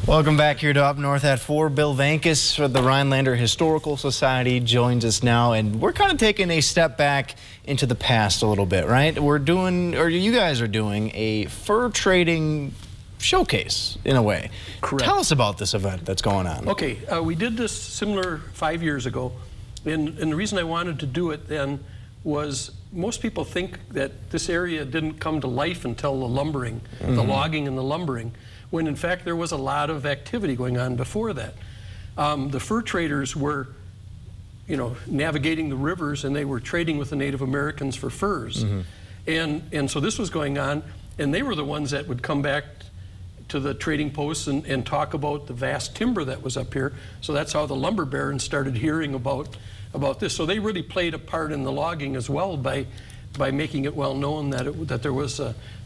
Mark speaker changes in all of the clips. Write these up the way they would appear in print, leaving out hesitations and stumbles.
Speaker 1: Welcome back here to Up North at 4. Bill Vancos for the Rhinelander Historical Society joins us now, and we're kind of taking a step back into the past a little bit, right? We're doing, or you guys are doing, a fur trading showcase in a way.
Speaker 2: Correct.
Speaker 1: Tell us about this event that's going on.
Speaker 2: Okay, we did this similar 5 years ago, and the reason I wanted to do it then was most people think that this area didn't come to life until the lumbering, the logging and the lumbering, when in fact there was a lot of activity going on before that. The fur traders were, navigating the rivers, and they were trading with the Native Americans for furs. And so this was going on, and they were the ones that would come back to the trading posts and talk about the vast timber that was up here. So that's how the lumber barons started hearing about this. So they really played a part in the logging as well by making it well known that there was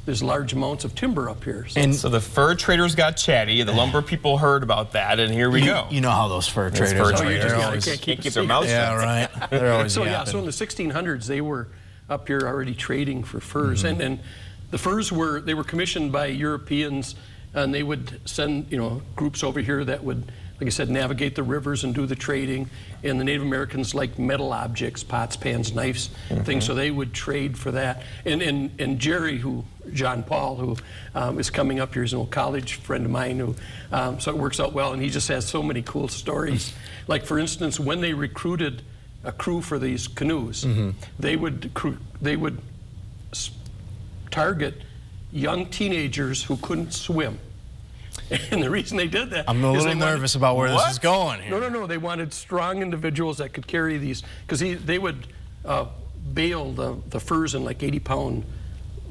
Speaker 2: there's large amounts of timber up here.
Speaker 3: And so the fur traders got chatty, the lumber people heard about that, and here we go.
Speaker 1: You know how those fur traders are.
Speaker 2: You
Speaker 1: Always
Speaker 2: can't keep
Speaker 3: their mouths shut.
Speaker 1: Yeah, right. They're always
Speaker 2: so
Speaker 1: yapping.
Speaker 2: so in the 1600s they were up here already trading for furs, and the furs were commissioned by Europeans, and they would send groups over here that would, like I said, navigate the rivers and do the trading. And the Native Americans liked metal objects, pots, pans, knives, things, so they would trade for that. And Jerry, John Paul, who is coming up here, is an old college friend of mine, who so it works out well, and he just has so many cool stories. Like, for instance, when they recruited a crew for these canoes, they would target young teenagers who couldn't swim. And the reason they did that,
Speaker 1: I'm a little nervous about where this is going here.
Speaker 2: No. They wanted strong individuals that could carry these, because they would bale the furs in like 80-pound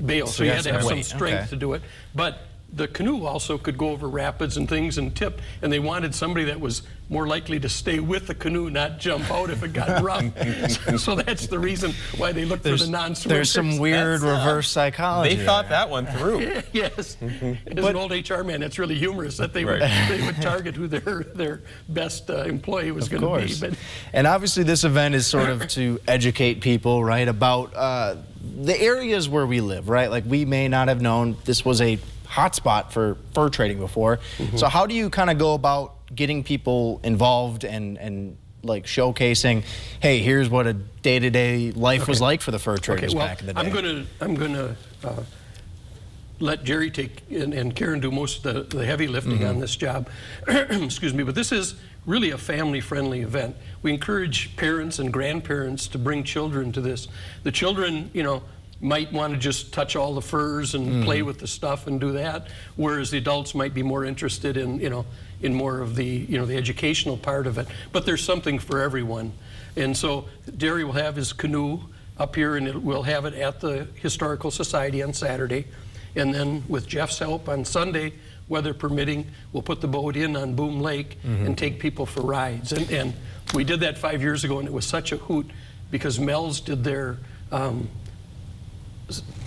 Speaker 2: bales. So you had to have some strength to do it. But the canoe also could go over rapids and things and tip, and they wanted somebody that was more likely to stay with the canoe, not jump out if it got rough. So that's the reason why they looked for the non-swimmers.
Speaker 1: There's some weird reverse psychology.
Speaker 3: They thought that one through.
Speaker 2: Yes. As an old HR man, that's really humorous that they would target who their best employee was going to be. But
Speaker 1: and obviously this event is sort of to educate people, right, about the areas where we live, right? Like, we may not have known this was a hotspot for fur trading before. So how do you kind of go about getting people involved and like showcasing, hey, here's what a day-to-day life was like for the fur traders back in the day?
Speaker 2: I'm gonna let Jerry and Karen do most of the heavy lifting on this job. Excuse me, but this is really a family-friendly event. We encourage parents and grandparents to bring children to this. The children, might want to just touch all the furs and play with the stuff and do that, whereas the adults might be more interested in, in more of the, the educational part of it. But there's something for everyone. And so Jerry will have his canoe up here, and we'll have it at the Historical Society on Saturday. And then with Jeff's help on Sunday, weather permitting, we'll put the boat in on Boom Lake and take people for rides. And we did that 5 years ago, and it was such a hoot because Mel's did their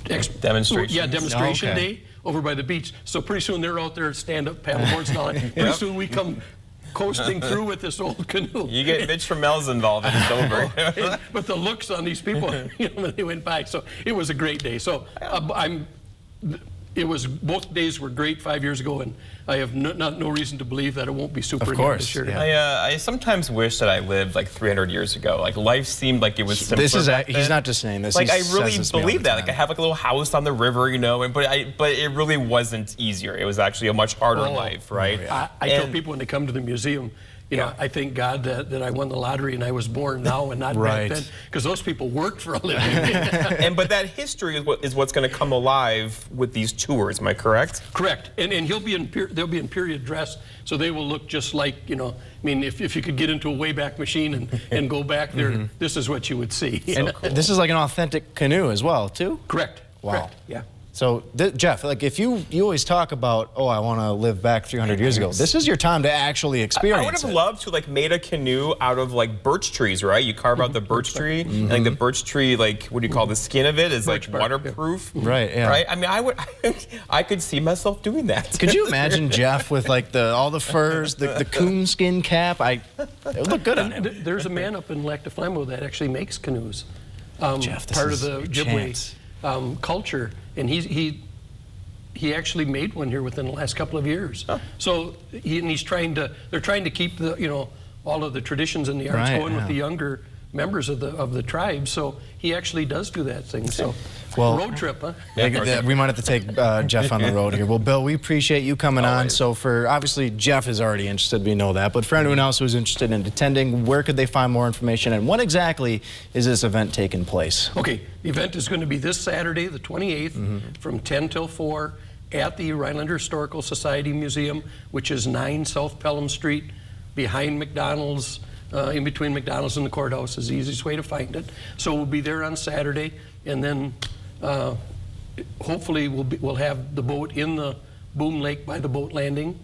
Speaker 2: demonstration day over by the beach. So pretty soon they're out there stand-up paddleboards and all that. Pretty soon we come coasting through with this old canoe.
Speaker 3: You get Mitch from Mel's involved and it's over.
Speaker 2: But the looks on these people, when they went by. So it was a great day. So both days were great 5 years ago, and I have no reason to believe that it won't be super again this year.
Speaker 3: I sometimes wish that I lived like 300 years ago. Like, life seemed like it was simpler.
Speaker 1: He's not just saying this.
Speaker 3: Like, I really believe that. Like, I have like a little house on the river, but it really wasn't easier. It was actually a much harder life, right?
Speaker 2: I tell people when they come to the museum, I thank God that I won the lottery and I was born now and not back then, because those people worked for a living.
Speaker 3: But that history is what's going to come alive with these tours. Am I correct?
Speaker 2: Correct. And they'll be in period dress, so they will look just like, if you could get into a Wayback Machine and go back there, this is what you would see.
Speaker 1: And this is like an authentic canoe as well, too?
Speaker 2: Correct.
Speaker 1: Wow.
Speaker 2: Correct. Yeah.
Speaker 1: So, Jeff, like, if you always talk about, I want to live back 300 years ago, this is your time to actually experience it.
Speaker 3: I would have loved to like made a canoe out of like birch trees, right? You carve out the birch tree, and like the birch tree, like, what do you call the skin of it is like waterproof,
Speaker 1: right? Yeah.
Speaker 3: Right. I mean, I could see myself doing that.
Speaker 1: Could you imagine Jeff with like all the furs, the coonskin cap? It would look good on him.
Speaker 2: There's a man up in Lac du Flambeau that actually makes canoes.
Speaker 1: Jeff, this
Speaker 2: part
Speaker 1: is
Speaker 2: of the Ojibwe culture, and he he actually made one here within the last couple of years. So they're trying to keep the, you know, all of the traditions and the arts going with the younger members of the tribe. So he actually does do that thing. So road trip, huh?
Speaker 1: Yeah, we might have to take Jeff on the road here. Well, Bill, we appreciate you coming on. So obviously Jeff is already interested, we know that, but for anyone else who's interested in attending, where could they find more information, and when exactly is this event taking place?
Speaker 2: Okay, the event is going to be this Saturday, the 28th, from 10 till 4 at the Rhinelander Historical Society Museum, which is 9 South Pelham Street, behind McDonald's, in between McDonald's and the courthouse is the easiest way to find it. So we'll be there on Saturday, and then hopefully we'll have the boat in the Boom Lake by the boat landing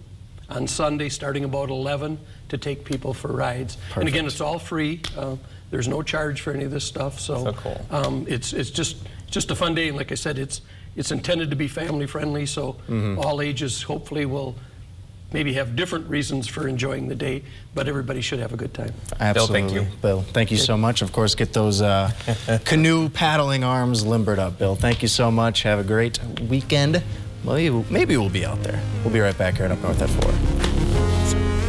Speaker 2: on Sunday, starting about 11, to take people for rides. Perfect. And again, it's all free. There's no charge for any of this stuff. So
Speaker 3: cool.
Speaker 2: It's just a fun day, and like I said, it's intended to be family friendly. So all ages hopefully will maybe have different reasons for enjoying the day, but everybody should have a good time.
Speaker 1: Absolutely.
Speaker 3: Bill, thank you.
Speaker 1: Bill, thank you so much. Of course, get those canoe paddling arms limbered up, Bill. Thank you so much. Have a great weekend. Well, maybe we'll be out there. We'll be right back here at Up North at 4.